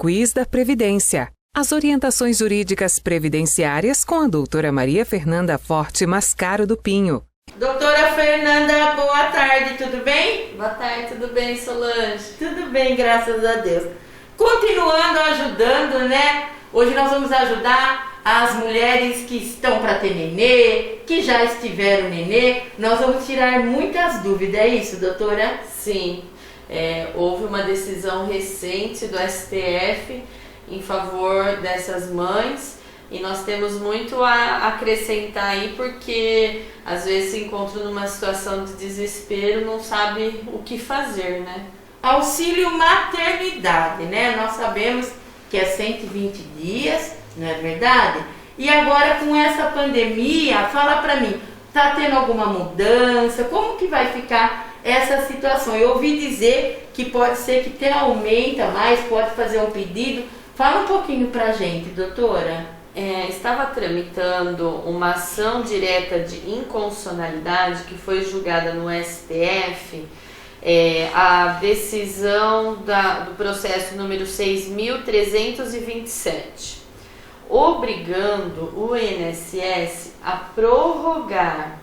Quiz da Previdência. As orientações jurídicas previdenciárias com a doutora Maria Fernanda Forte Mascaro do Pinho. Doutora Fernanda, boa tarde, tudo bem? Boa tarde, tudo bem, Solange? Tudo bem, graças a Deus. Continuando ajudando, né? Hoje nós vamos ajudar as mulheres que estão para ter nenê, que já estiveram nenê. Nós vamos tirar muitas dúvidas, é isso, doutora? Sim, houve uma decisão recente do STF em favor dessas mães e nós temos muito a acrescentar aí, porque às vezes se encontram numa situação de desespero, não sabe o que fazer, né? Auxílio maternidade, né? Nós sabemos que é 120 dias, não é verdade? E agora com essa pandemia, fala pra mim, tá tendo alguma mudança? Como que vai ficar essa situação? Eu ouvi dizer que pode ser que até aumenta mais, pode fazer um pedido. Fala um pouquinho pra gente, doutora. Estava tramitando uma ação direta de inconstitucionalidade que foi julgada no STF, a decisão do processo número 6.327, obrigando o INSS a prorrogar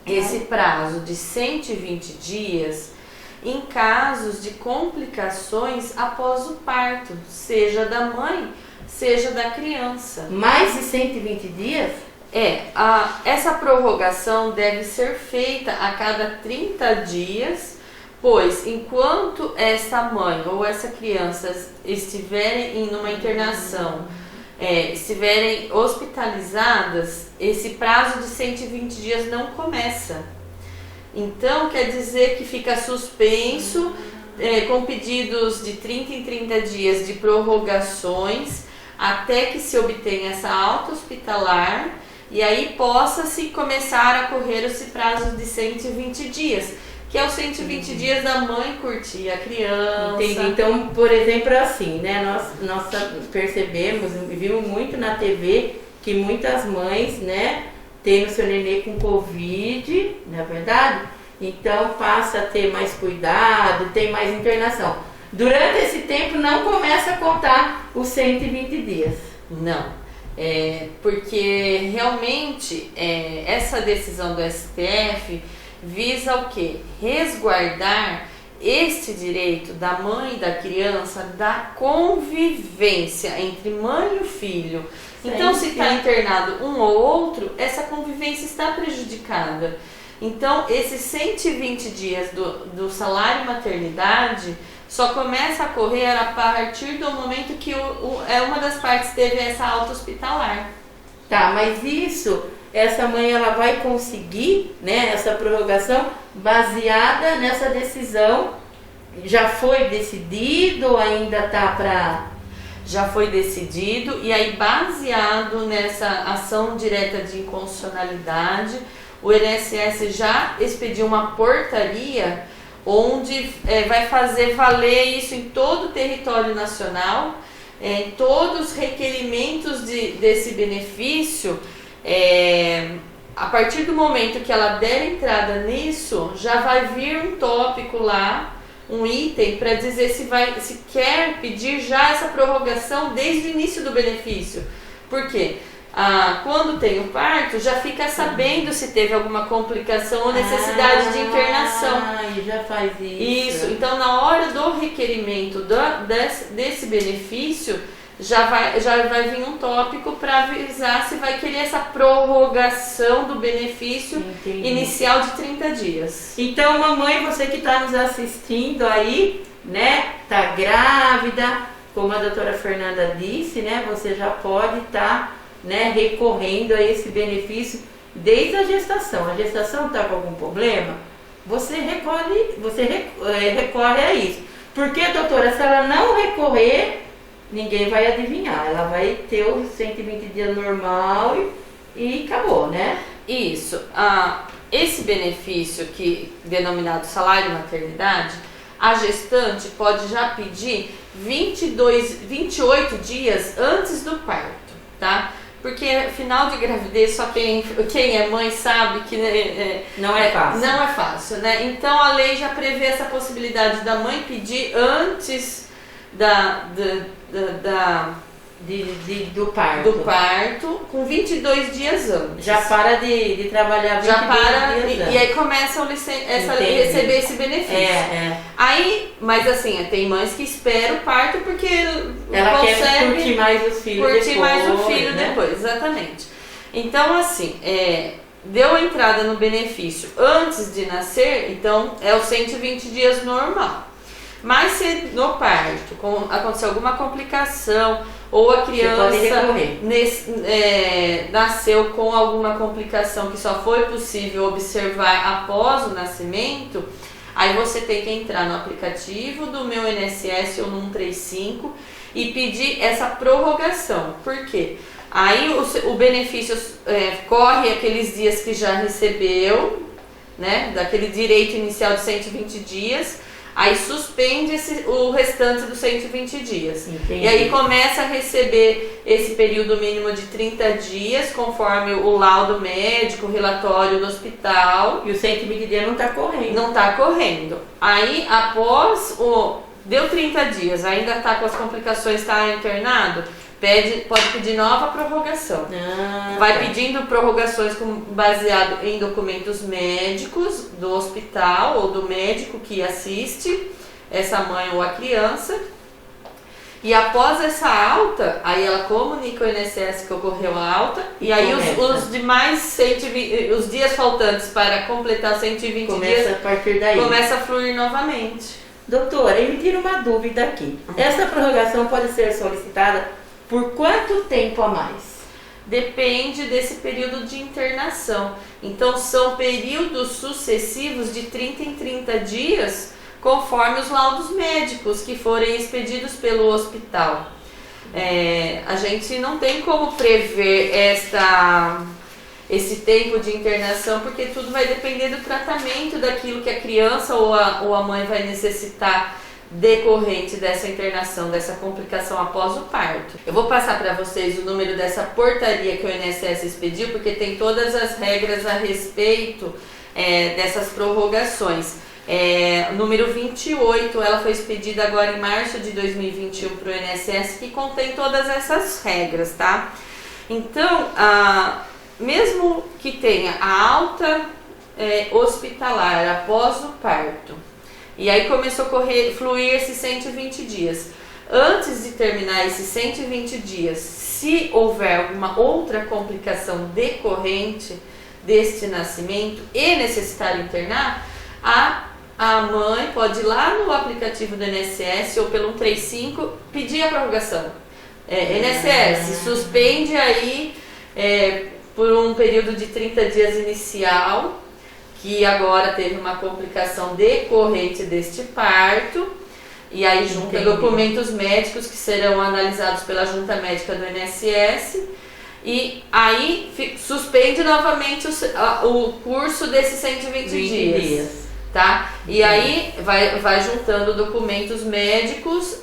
esse prazo de 120 dias em casos de complicações após o parto, seja da mãe, seja da criança. Mais de 120 dias? Essa prorrogação deve ser feita a cada 30 dias, pois enquanto essa mãe ou essa criança estiverem em uma internação, estiverem hospitalizadas, esse prazo de 120 dias não começa. Então quer dizer que fica suspenso, com pedidos de 30 em 30 dias de prorrogações, até que se obtenha essa alta hospitalar e aí possa-se começar a correr esse prazo de 120 dias, que é os 120 dias da mãe curtir a criança. Entendi. Então, por exemplo, assim, né, nós percebemos e vimos muito na TV que muitas mães, né, têm o seu nenê com Covid, não é verdade? Então passa a ter mais cuidado, tem mais internação. Durante esse tempo não começa a contar os 120 dias. Não, porque realmente essa decisão do STF visa o quê? Resguardar este direito da mãe e da criança, da convivência entre mãe e o filho. Então, se está internado um ou outro, essa convivência está prejudicada. Então, esses 120 dias do salário maternidade só começa a correr a partir do momento que uma das partes teve essa alta hospitalar. Tá, mas essa mãe ela vai conseguir, né, essa prorrogação baseada nessa decisão? Já foi decidido ou ainda tá para... Já foi decidido, e aí baseado nessa ação direta de inconstitucionalidade, o INSS já expediu uma portaria onde vai fazer valer isso em todo o território nacional, todos os requerimentos desse benefício. A partir do momento que ela der entrada nisso, já vai vir um tópico lá, um item para dizer se quer pedir já essa prorrogação desde o início do benefício. Por quê? Quando tem o parto, já fica sabendo se teve alguma complicação ou necessidade de internação. Já faz isso. Então na hora do requerimento desse benefício, já vai vir um tópico para avisar se vai querer essa prorrogação do benefício. Entendi. Inicial de 30 dias. Então, mamãe, você que está nos assistindo aí, né, tá grávida, como a doutora Fernanda disse, né, você já pode estar, né, recorrendo a esse benefício desde a gestação. A gestação está com algum problema? Você recorre a isso. Porque, doutora, se ela não recorrer, ninguém vai adivinhar. Ela vai ter os 120 dias normal e acabou, né? Isso. Esse benefício denominado salário maternidade, a gestante pode já pedir 28 dias antes do parto, tá? Porque final de gravidez só quem é mãe sabe que não é fácil. Não é fácil, né? Então a lei já prevê essa possibilidade da mãe pedir antes do parto com 22 dias antes. Já para de trabalhar 22 dias antes. E aí começa a receber esse benefício. Aí, mas assim, tem mães que esperam o parto porque ela quer curtir mais os filhos depois. Curtir mais o filho depois, exatamente. Então, assim, deu entrada no benefício antes de nascer, então é os 120 dias normal. Mas se no parto acontecer alguma complicação ou a criança nasceu com alguma complicação que só foi possível observar após o nascimento, aí você tem que entrar no aplicativo do Meu INSS ou no 135 e pedir essa prorrogação. Por quê? Aí o benefício corre aqueles dias que já recebeu, né, daquele direito inicial de 120 dias, aí suspende o restante dos 120 dias. Entendi. E aí começa a receber esse período mínimo de 30 dias, conforme o laudo médico, o relatório do hospital. E o 120 dias não está correndo. Não está correndo. Aí, após deu 30 dias, ainda está com as complicações, está internado, pode pedir nova prorrogação. Vai pedindo prorrogações baseado em documentos médicos do hospital ou do médico que assiste essa mãe ou a criança. E após essa alta, aí ela comunica ao INSS que ocorreu a alta. E aí os demais 120, os dias faltantes para completar 120 dias, a partir daí. Começa a fluir novamente. Doutora, me tira uma dúvida aqui. Essa prorrogação pode ser solicitada por quanto tempo a mais? Depende desse período de internação. Então, são períodos sucessivos de 30 em 30 dias, conforme os laudos médicos que forem expedidos pelo hospital. A gente não tem como prever esse tempo de internação, porque tudo vai depender do tratamento daquilo que a criança ou a mãe vai necessitar decorrente dessa internação, dessa complicação após o parto. Eu vou passar para vocês o número dessa portaria que o INSS expediu, porque tem todas as regras a respeito dessas prorrogações. Número 28, ela foi expedida agora em março de 2021 para o INSS, que contém todas essas regras, tá? Então, mesmo que tenha a alta hospitalar após o parto, e aí começou a fluir esses 120 dias. Antes de terminar esses 120 dias, se houver alguma outra complicação decorrente deste nascimento e necessitar internar, a mãe pode ir lá no aplicativo do INSS ou pelo 135 pedir a prorrogação. INSS, suspende aí por um período de 30 dias inicial, que agora teve uma complicação decorrente deste parto, e aí junta documentos médicos que serão analisados pela junta médica do INSS, e aí suspende novamente o curso desses 120 dias. Tá? E aí vai juntando documentos médicos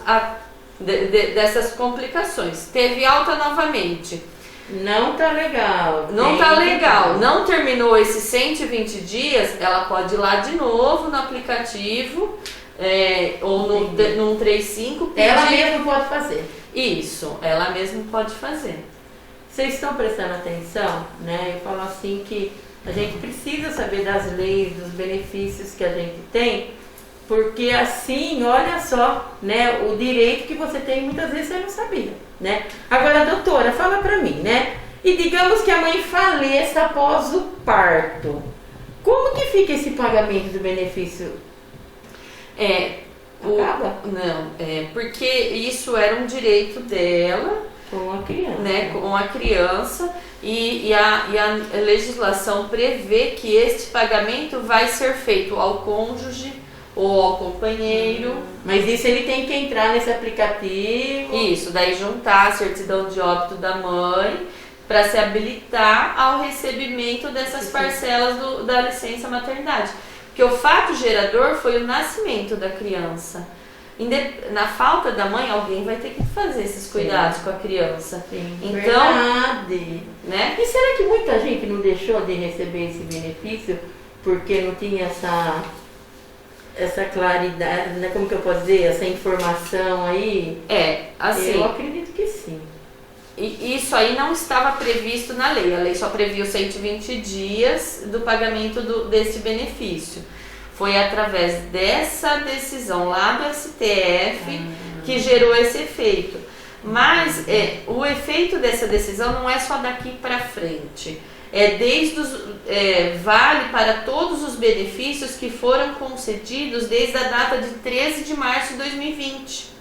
dessas complicações. Teve alta novamente. Não tá legal. Não tá legal. Não terminou esses 120 dias, ela pode ir lá de novo no aplicativo ou no 135. Pedir. Ela mesma pode fazer. Isso, ela mesma pode fazer. Vocês estão prestando atenção, né? Eu falo assim que a gente precisa saber das leis, dos benefícios que a gente tem, porque assim, olha só, né, o direito que você tem, muitas vezes você não sabia, né? Agora, doutora, fala pra mim, né? E digamos que a mãe faleça após o parto. Como que fica esse pagamento do benefício? Acaba? Não, porque isso era um direito dela. Com a criança. Né, com a criança, e a legislação prevê que este pagamento vai ser feito ao cônjuge ou ao companheiro. Mas isso ele tem que entrar nesse aplicativo. Isso, daí juntar a certidão de óbito da mãe para se habilitar ao recebimento dessas parcelas da licença maternidade. Porque o fato gerador foi o nascimento da criança. Na falta da mãe, alguém vai ter que fazer esses cuidados com a criança. Sim, então, verdade. Né? E será que muita gente não deixou de receber esse benefício porque não tinha essa claridade, né? Como que eu posso dizer, essa informação aí? Assim, eu acredito que sim. E isso aí não estava previsto na lei. A lei só previa os 120 dias do pagamento desse benefício. Foi através dessa decisão lá do STF que gerou esse efeito. Mas o efeito dessa decisão não é só daqui para frente. Vale para todos os benefícios que foram concedidos desde a data de 13 de março de 2020.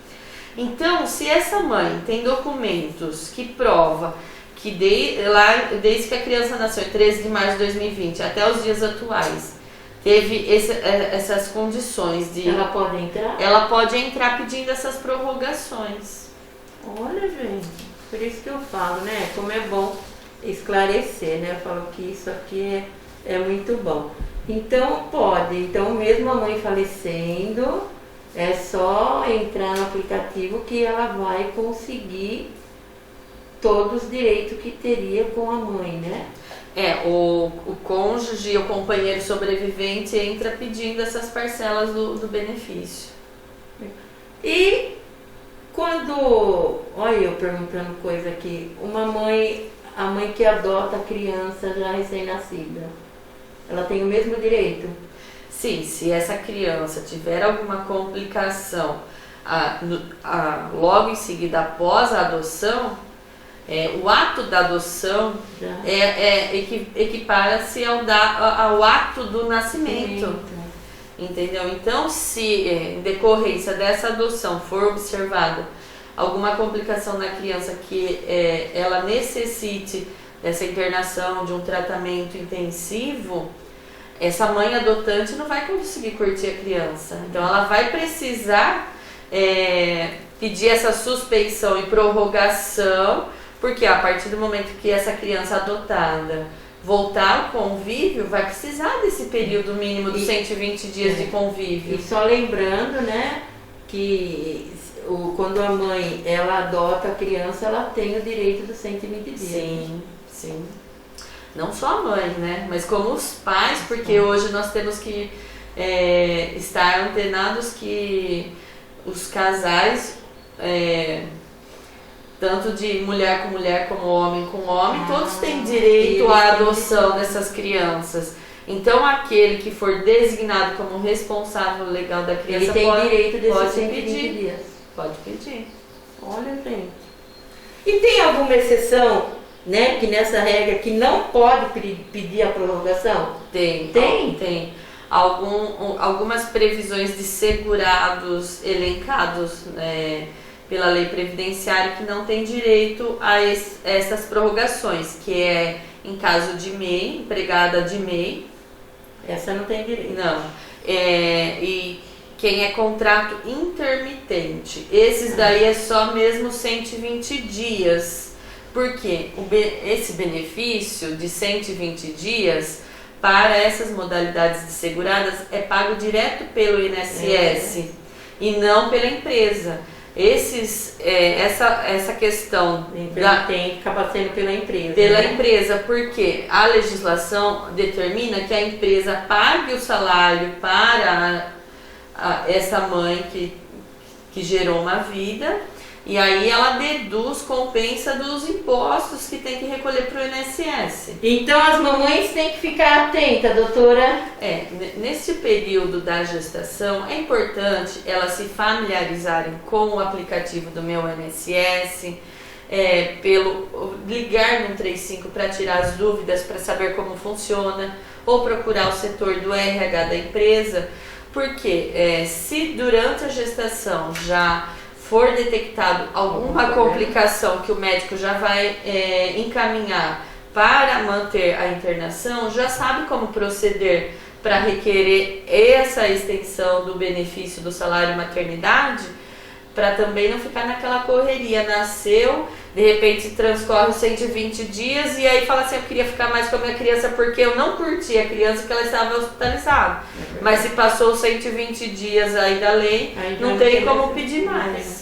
Então, se essa mãe tem documentos que prova que desde que a criança nasceu em 13 de março de 2020 até os dias atuais, teve essas condições de... Ela pode entrar? Ela pode entrar pedindo essas prorrogações. Olha, gente, por isso que eu falo, né? Como é bom esclarecer, né? Eu falo que isso aqui é muito bom. Então, pode. Então, mesmo a mãe falecendo, é só entrar no aplicativo que ela vai conseguir todos os direitos que teria com a mãe, né? O cônjuge, o companheiro sobrevivente entra pedindo essas parcelas do benefício. E quando, olha eu perguntando coisa aqui, a mãe que adota a criança já recém-nascida, ela tem o mesmo direito? Sim, se essa criança tiver alguma complicação logo em seguida após a adoção, o ato da adoção equipara-se ao ato do nascimento. Entendeu? Então, se em decorrência dessa adoção for observada alguma complicação na criança que ela necessite dessa internação, de um tratamento intensivo, essa mãe adotante não vai conseguir curtir a criança. Então, ela vai precisar pedir essa suspensão e prorrogação, porque a partir do momento que essa criança adotada voltar ao convívio, vai precisar desse período mínimo dos 120 dias de convívio. E só lembrando, né, que quando a mãe ela adota a criança, ela tem o direito dos 120 dias. Sim, sim. Não só a mãe, né, mas como os pais, porque hoje nós temos que estar antenados que os casais, tanto de mulher com mulher como homem com homem, todos têm direito à adoção dessas crianças. Então, aquele que for designado como responsável legal da criança ele tem direito desses 120 pedir. dias. Pode pedir. Olha, gente. E tem alguma exceção, né, que nessa regra que não pode pedir a prorrogação? Tem. Algumas previsões de segurados elencados, pela lei previdenciária, que não tem direito a essas prorrogações, que é em caso de MEI, empregada de MEI. Essa não tem direito. Não. E quem é contrato intermitente, esses daí é só mesmo 120 dias. Porque esse benefício de 120 dias, para essas modalidades de seguradas, é pago direto pelo INSS e não pela empresa. Essa questão tem que acabar sendo pela empresa. Pela empresa, porque a legislação determina que a empresa pague o salário para essa mãe que gerou uma vida, e aí ela compensa dos impostos que tem que recolher para o INSS. Então as mamães têm que ficar atentas, doutora. Nesse período da gestação é importante elas se familiarizarem com o aplicativo do Meu INSS, ligar no 135 para tirar as dúvidas, para saber como funciona, ou procurar o setor do RH da empresa, porque se durante a gestação já for detectado alguma complicação que o médico já vai encaminhar para manter a internação, já sabe como proceder para requerer essa extensão do benefício do salário maternidade, para também não ficar naquela correria. Nasceu, de repente transcorre os 120 dias e aí fala assim, eu queria ficar mais com a minha criança porque eu não curti a criança que ela estava hospitalizada. Mas se passou os 120 dias aí da lei, não tem como pedir mais.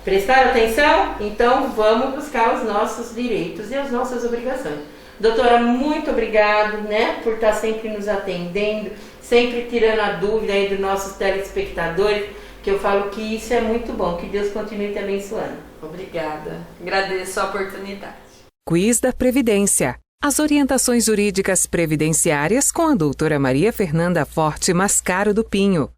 Prestaram atenção? Então vamos buscar os nossos direitos e as nossas obrigações. Doutora, muito obrigado, né, por estar sempre nos atendendo, sempre tirando a dúvida aí dos nossos telespectadores, que eu falo que isso é muito bom, que Deus continue te abençoando. Obrigada, agradeço a oportunidade. Quiz da Previdência. As orientações jurídicas previdenciárias com a doutora Maria Fernanda Forte Mascaro do Pinho.